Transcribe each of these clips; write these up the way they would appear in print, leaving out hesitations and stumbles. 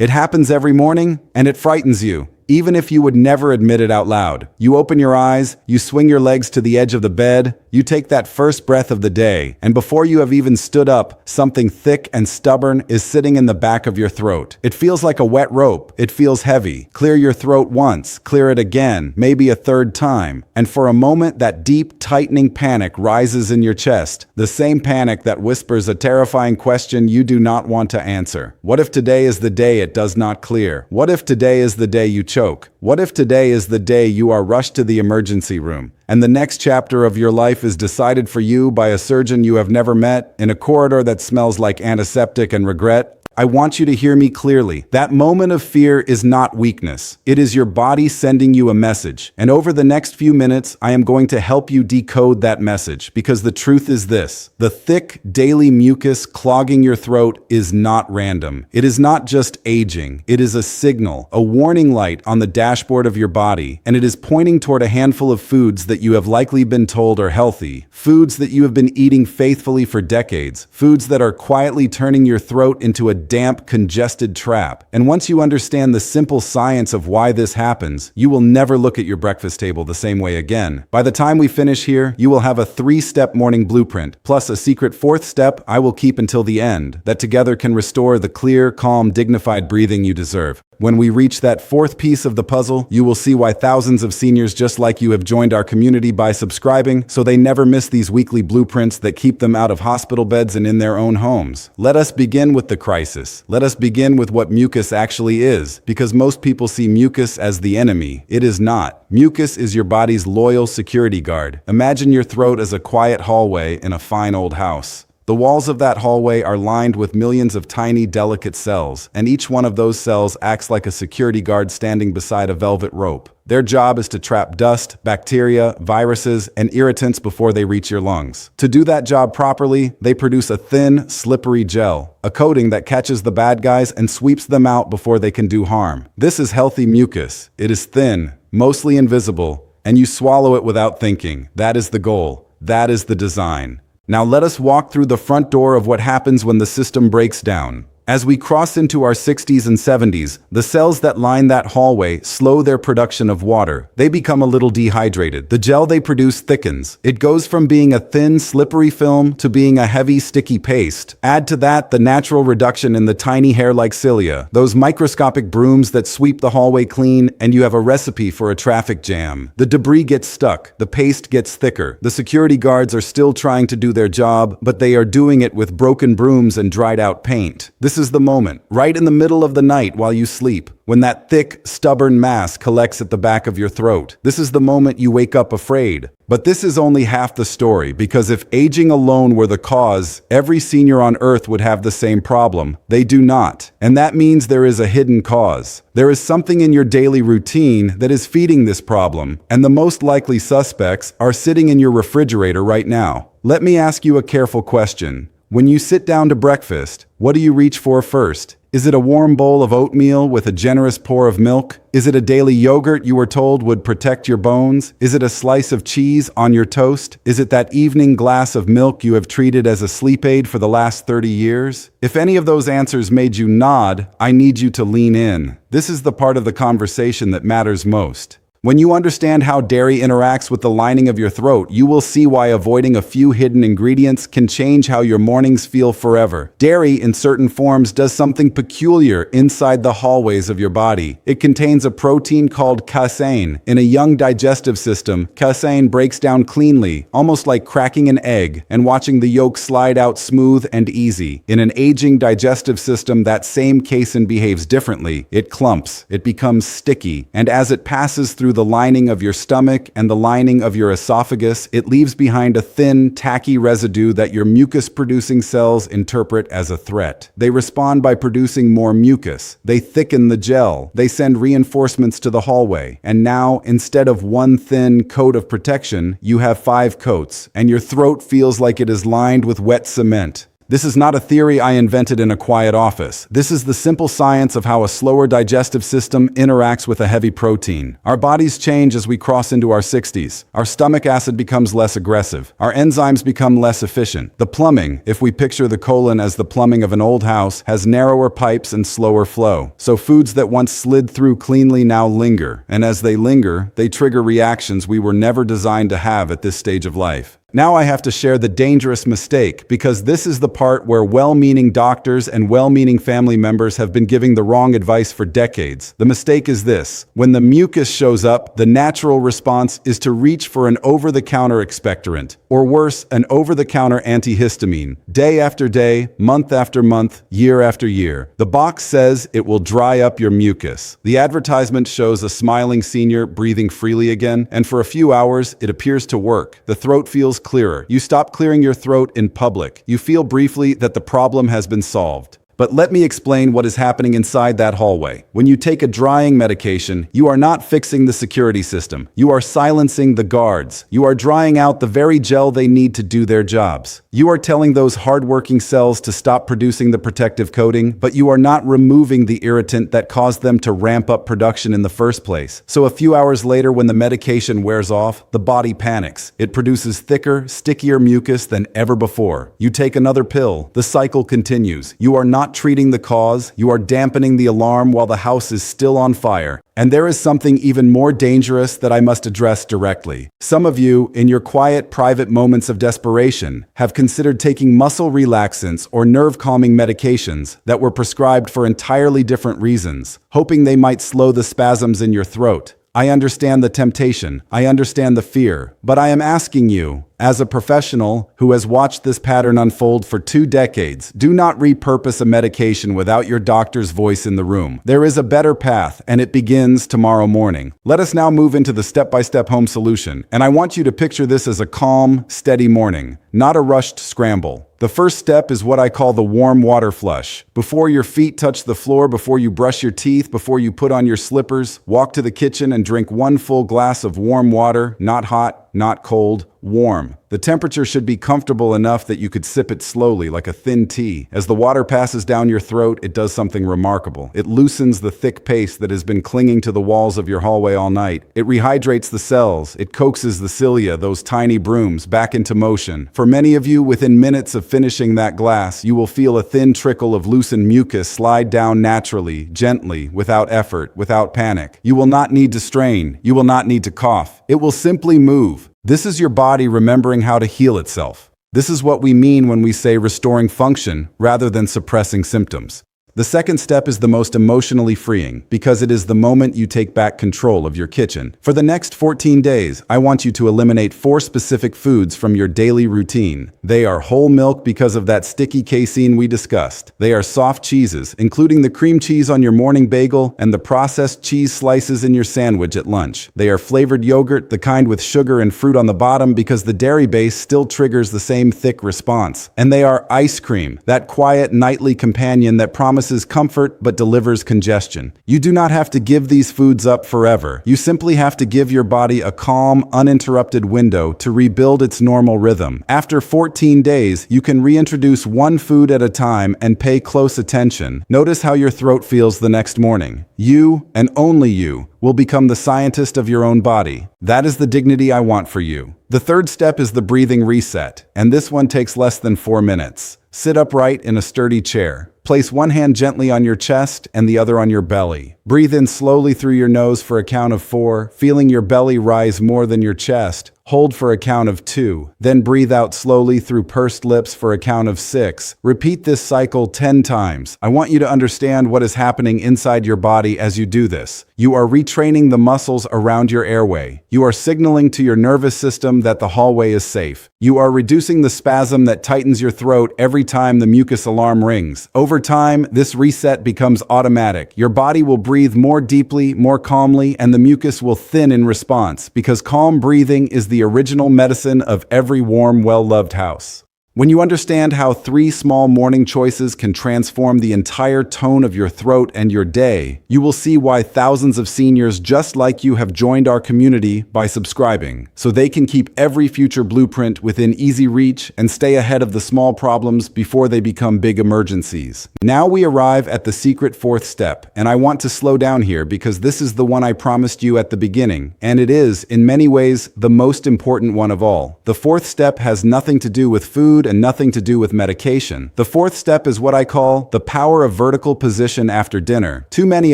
It happens every morning, and it frightens you, even if you would never admit it out loud. You open your eyes, you swing your legs to the edge of the bed, you take that first breath of the day, and before you have even stood up, something thick and stubborn is sitting in the back of your throat. It feels like a wet rope. It feels heavy. Clear your throat once, clear it again, maybe a third time, and for a moment that deep, tightening panic rises in your chest, the same panic that whispers a terrifying question you do not want to answer. What if today is the day it does not clear? What if today is the day you choke? What if today is the day you are rushed to the emergency room, and the next chapter of your life is decided for you by a surgeon you have never met, in a corridor that smells like antiseptic and regret? I want you to hear me clearly. That moment of fear is not weakness. It is your body sending you a message. And over the next few minutes, I am going to help you decode that message, because the truth is this: the thick, daily mucus clogging your throat is not random. It is not just aging. It is a signal, a warning light on the dashboard of your body, and it is pointing toward a handful of foods that you have likely been told are healthy, foods that you have been eating faithfully for decades, foods that are quietly turning your throat into a damp, congested trap. And once you understand the simple science of why this happens, you will never look at your breakfast table the same way again. By the time we finish here, you will have a 3-step morning blueprint, plus a secret 4th step I will keep until the end, that together can restore the clear, calm, dignified breathing you deserve. When we reach that 4th piece of the puzzle, you will see why thousands of seniors just like you have joined our community by subscribing, so they never miss these weekly blueprints that keep them out of hospital beds and in their own homes. Let us begin with the crisis. Let us begin with what mucus actually is, because most people see mucus as the enemy. It is not. Mucus is your body's loyal security guard. Imagine your throat as a quiet hallway in a fine old house. The walls of that hallway are lined with millions of tiny, delicate cells, and each one of those cells acts like a security guard standing beside a velvet rope. Their job is to trap dust, bacteria, viruses, and irritants before they reach your lungs. To do that job properly, they produce a thin, slippery gel, a coating that catches the bad guys and sweeps them out before they can do harm. This is healthy mucus. It is thin, mostly invisible, and you swallow it without thinking. That is the goal. That is the design. Now let us walk through the front door of what happens when the system breaks down. As we cross into our 60s and 70s, the cells that line that hallway slow their production of water. They become a little dehydrated. The gel they produce thickens. It goes from being a thin, slippery film to being a heavy, sticky paste. Add to that the natural reduction in the tiny hair-like cilia, those microscopic brooms that sweep the hallway clean, and you have a recipe for a traffic jam. The debris gets stuck. The paste gets thicker. The security guards are still trying to do their job, but they are doing it with broken brooms and dried-out paint. This is the moment, right in the middle of the night while you sleep, when that thick, stubborn mass collects at the back of your throat. This is the moment you wake up afraid. But this is only half the story, because if aging alone were the cause, every senior on Earth would have the same problem. They do not. And that means there is a hidden cause. There is something in your daily routine that is feeding this problem, and the most likely suspects are sitting in your refrigerator right now. Let me ask you a careful question. When you sit down to breakfast, what do you reach for first? Is it a warm bowl of oatmeal with a generous pour of milk? Is it a daily yogurt you were told would protect your bones? Is it a slice of cheese on your toast? Is it that evening glass of milk you have treated as a sleep aid for the last 30 years? If any of those answers made you nod, I need you to lean in. This is the part of the conversation that matters most. When you understand how dairy interacts with the lining of your throat, you will see why avoiding a few hidden ingredients can change how your mornings feel forever. Dairy, in certain forms, does something peculiar inside the hallways of your body. It contains a protein called casein. In a young digestive system, casein breaks down cleanly, almost like cracking an egg and watching the yolk slide out smooth and easy. In an aging digestive system, that same casein behaves differently. It clumps, it becomes sticky, and as it passes through the lining of your stomach and the lining of your esophagus, it leaves behind a thin, tacky residue that your mucus-producing cells interpret as a threat. They respond by producing more mucus. They thicken the gel. They send reinforcements to the hallway. And now, instead of one thin coat of protection, you have 5 coats, and your throat feels like it is lined with wet cement. This is not a theory I invented in a quiet office. This is the simple science of how a slower digestive system interacts with a heavy protein. Our bodies change as we cross into our 60s. Our stomach acid becomes less aggressive. Our enzymes become less efficient. The plumbing, if we picture the colon as the plumbing of an old house, has narrower pipes and slower flow. So foods that once slid through cleanly now linger. And as they linger, they trigger reactions we were never designed to have at this stage of life. Now I have to share the dangerous mistake, because this is the part where well-meaning doctors and well-meaning family members have been giving the wrong advice for decades. The mistake is this: when the mucus shows up, the natural response is to reach for an over-the-counter expectorant, or worse, an over-the-counter antihistamine. Day after day, month after month, year after year. The box says it will dry up your mucus. The advertisement shows a smiling senior breathing freely again, and for a few hours, it appears to work. The throat feels clearer. You stop clearing your throat in public. You feel briefly that the problem has been solved. But let me explain what is happening inside that hallway. When you take a drying medication, you are not fixing the security system. You are silencing the guards. You are drying out the very gel they need to do their jobs. You are telling those hardworking cells to stop producing the protective coating, but you are not removing the irritant that caused them to ramp up production in the first place. So a few hours later, when the medication wears off, the body panics. It produces thicker, stickier mucus than ever before. You take another pill. The cycle continues. You are not treating the cause, you are dampening the alarm while the house is still on fire. And there is something even more dangerous that I must address directly. Some of you, in your quiet, private moments of desperation, have considered taking muscle relaxants or nerve-calming medications that were prescribed for entirely different reasons, hoping they might slow the spasms in your throat. I understand the temptation, I understand the fear, but I am asking you, as a professional who has watched this pattern unfold for 2 decades, do not repurpose a medication without your doctor's voice in the room. There is a better path, and it begins tomorrow morning. Let us now move into the step-by-step home solution, and I want you to picture this as a calm, steady morning, not a rushed scramble. The first step is what I call the warm water flush. Before your feet touch the floor, before you brush your teeth, before you put on your slippers, walk to the kitchen and drink 1 full glass of warm water, not hot, not cold, warm. The temperature should be comfortable enough that you could sip it slowly like a thin tea. As the water passes down your throat, it does something remarkable. It loosens the thick paste that has been clinging to the walls of your hallway all night. It rehydrates the cells. It coaxes the cilia, those tiny brooms, back into motion. For many of you, within minutes of finishing that glass, you will feel a thin trickle of loosened mucus slide down naturally, gently, without effort, without panic. You will not need to strain. You will not need to cough. It will simply move. This is your body remembering how to heal itself. This is what we mean when we say restoring function rather than suppressing symptoms. The second step is the most emotionally freeing, because it is the moment you take back control of your kitchen. For the next 14 days, I want you to eliminate 4 specific foods from your daily routine. They are whole milk because of that sticky casein we discussed. They are soft cheeses, including the cream cheese on your morning bagel and the processed cheese slices in your sandwich at lunch. They are flavored yogurt, the kind with sugar and fruit on the bottom, because the dairy base still triggers the same thick response. And they are ice cream, that quiet nightly companion that promises comfort but delivers congestion. You do not have to give these foods up forever. You simply have to give your body a calm, uninterrupted window to rebuild its normal rhythm. After 14 days, you can reintroduce 1 food at a time and pay close attention. Notice how your throat feels the next morning. You, and only you, will become the scientist of your own body. That is the dignity I want for you. The third step is the breathing reset, and this one takes less than 4 minutes. Sit upright in a sturdy chair. Place 1 hand gently on your chest and the other on your belly. Breathe in slowly through your nose for a count of 4, feeling your belly rise more than your chest. Hold for a count of 2. Then breathe out slowly through pursed lips for a count of 6. Repeat this cycle 10 times. I want you to understand what is happening inside your body as you do this. You are retraining the muscles around your airway. You are signaling to your nervous system that the hallway is safe. You are reducing the spasm that tightens your throat every time the mucus alarm rings. Over time, this reset becomes automatic. Your body will breathe more deeply, more calmly, and the mucus will thin in response, because calm breathing is the original medicine of every warm, well-loved house. When you understand how 3 small morning choices can transform the entire tone of your throat and your day, you will see why thousands of seniors just like you have joined our community by subscribing, so they can keep every future blueprint within easy reach and stay ahead of the small problems before they become big emergencies. Now we arrive at the secret 4th step, and I want to slow down here because this is the one I promised you at the beginning, and it is, in many ways, the most important one of all. The 4th step has nothing to do with food and nothing to do with medication. The 4th step is what I call the power of vertical position after dinner. Too many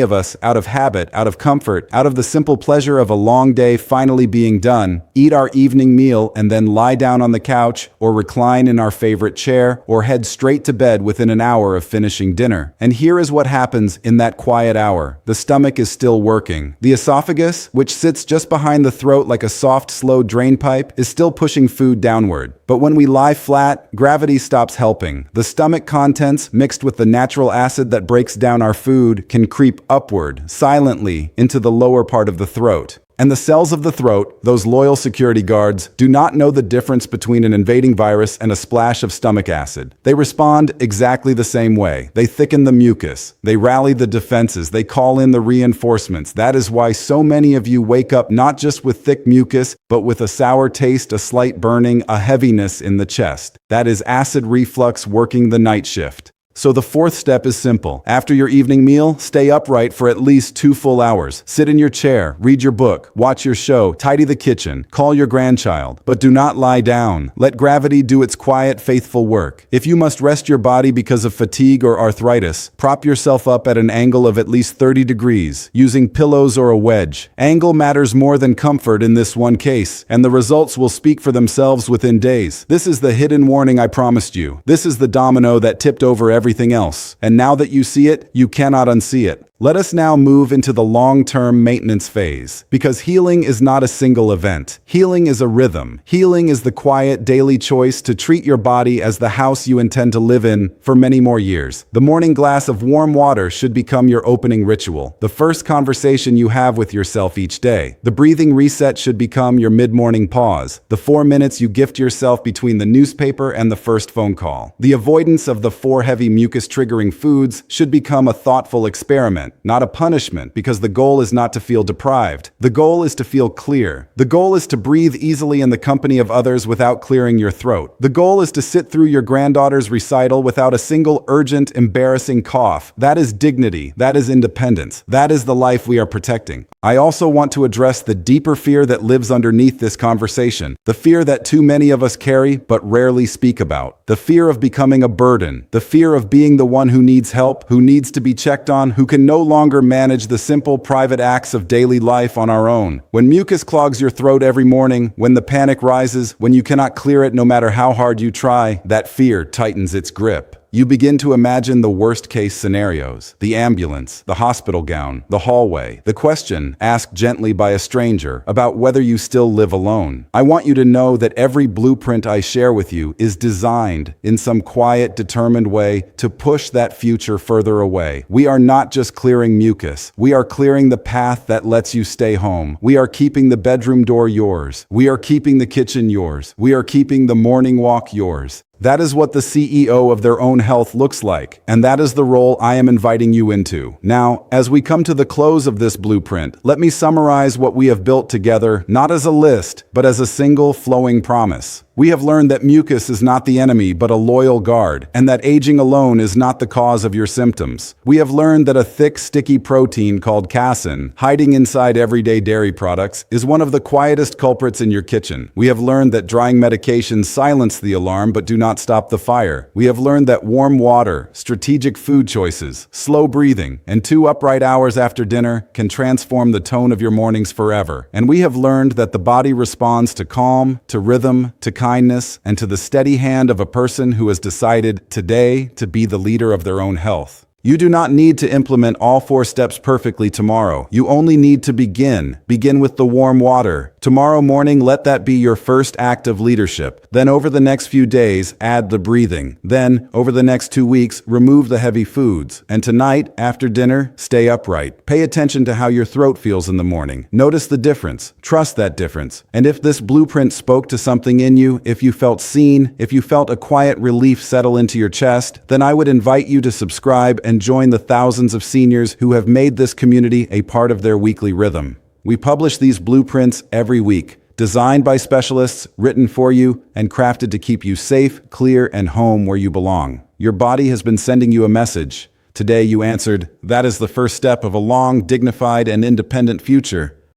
of us, out of habit, out of comfort, out of the simple pleasure of a long day finally being done, eat our evening meal and then lie down on the couch or recline in our favorite chair or head straight to bed within an hour of finishing dinner. And here is what happens in that quiet hour. The stomach is still working. The esophagus, which sits just behind the throat like a soft, slow drain pipe, is still pushing food downward. But when we lie flat, gravity stops helping. The stomach contents, mixed with the natural acid that breaks down our food, can creep upward, silently, into the lower part of the throat. And the cells of the throat, those loyal security guards, do not know the difference between an invading virus and a splash of stomach acid. They respond exactly the same way. They thicken the mucus. They rally the defenses. They call in the reinforcements. That is why so many of you wake up not just with thick mucus, but with a sour taste, a slight burning, a heaviness in the chest. That is acid reflux working the night shift. So the 4th step is simple. After your evening meal, stay upright for at least 2 full hours. Sit in your chair, read your book, watch your show, tidy the kitchen, call your grandchild. But do not lie down. Let gravity do its quiet, faithful work. If you must rest your body because of fatigue or arthritis, prop yourself up at an angle of at least 30 degrees, using pillows or a wedge. Angle matters more than comfort in this one case, and the results will speak for themselves within days. This is the hidden warning I promised you. This is the domino that tipped over everything else. And now that you see it, you cannot unsee it. Let us now move into the long-term maintenance phase, because healing is not a single event. Healing is a rhythm. Healing is the quiet daily choice to treat your body as the house you intend to live in for many more years. The morning glass of warm water should become your opening ritual, the first conversation you have with yourself each day. The breathing reset should become your mid-morning pause, the 4 minutes you gift yourself between the newspaper and the first phone call. The avoidance of the 4 heavy mucus-triggering foods should become a thoughtful experiment, not a punishment, because the goal is not to feel deprived. The goal is to feel clear. The goal is to breathe easily in the company of others without clearing your throat. The goal is to sit through your granddaughter's recital without a single urgent, embarrassing cough. That is dignity. That is independence. That is the life we are protecting. I also want to address the deeper fear that lives underneath this conversation, the fear that too many of us carry but rarely speak about, the fear of becoming a burden, the fear of being the one who needs help, who needs to be checked on, who can no longer manage the simple private acts of daily life on our own. When mucus clogs your throat every morning, when the panic rises, when you cannot clear it no matter how hard you try, that fear tightens its grip. You begin to imagine the worst-case scenarios: the ambulance, the hospital gown, the hallway, the question, asked gently by a stranger, about whether you still live alone. I want you to know that every blueprint I share with you is designed, in some quiet, determined way, to push that future further away. We are not just clearing mucus. We are clearing the path that lets you stay home. We are keeping the bedroom door yours. We are keeping the kitchen yours. We are keeping the morning walk yours. That is what the CEO of their own health looks like, and that is the role I am inviting you into. Now, as we come to the close of this blueprint, let me summarize what we have built together, not as a list, but as a single flowing promise. We have learned that mucus is not the enemy, but a loyal guard, and that aging alone is not the cause of your symptoms. We have learned that a thick, sticky protein called casein, hiding inside everyday dairy products, is one of the quietest culprits in your kitchen. We have learned that drying medications silence the alarm but do not stop the fire. We have learned that warm water, strategic food choices, slow breathing, and 2 upright hours after dinner can transform the tone of your mornings forever. And we have learned that the body responds to calm, to rhythm, to kindness, and to the steady hand of a person who has decided today to be the leader of their own health. You do not need to implement all 4 steps perfectly tomorrow. You only need to begin. Begin with the warm water. Tomorrow morning, let that be your first act of leadership. Then over the next few days, add the breathing. Then, over the next 2 weeks, remove the heavy foods. And tonight, after dinner, stay upright. Pay attention to how your throat feels in the morning. Notice the difference. Trust that difference. And if this blueprint spoke to something in you, if you felt seen, if you felt a quiet relief settle into your chest, then I would invite you to subscribe and join the thousands of seniors who have made this community a part of their weekly rhythm. We publish these blueprints every week, designed by specialists, written for you, and crafted to keep you safe, clear, and home where you belong. Your body has been sending you a message. Today you answered, that is the first step of a long, dignified, and independent future.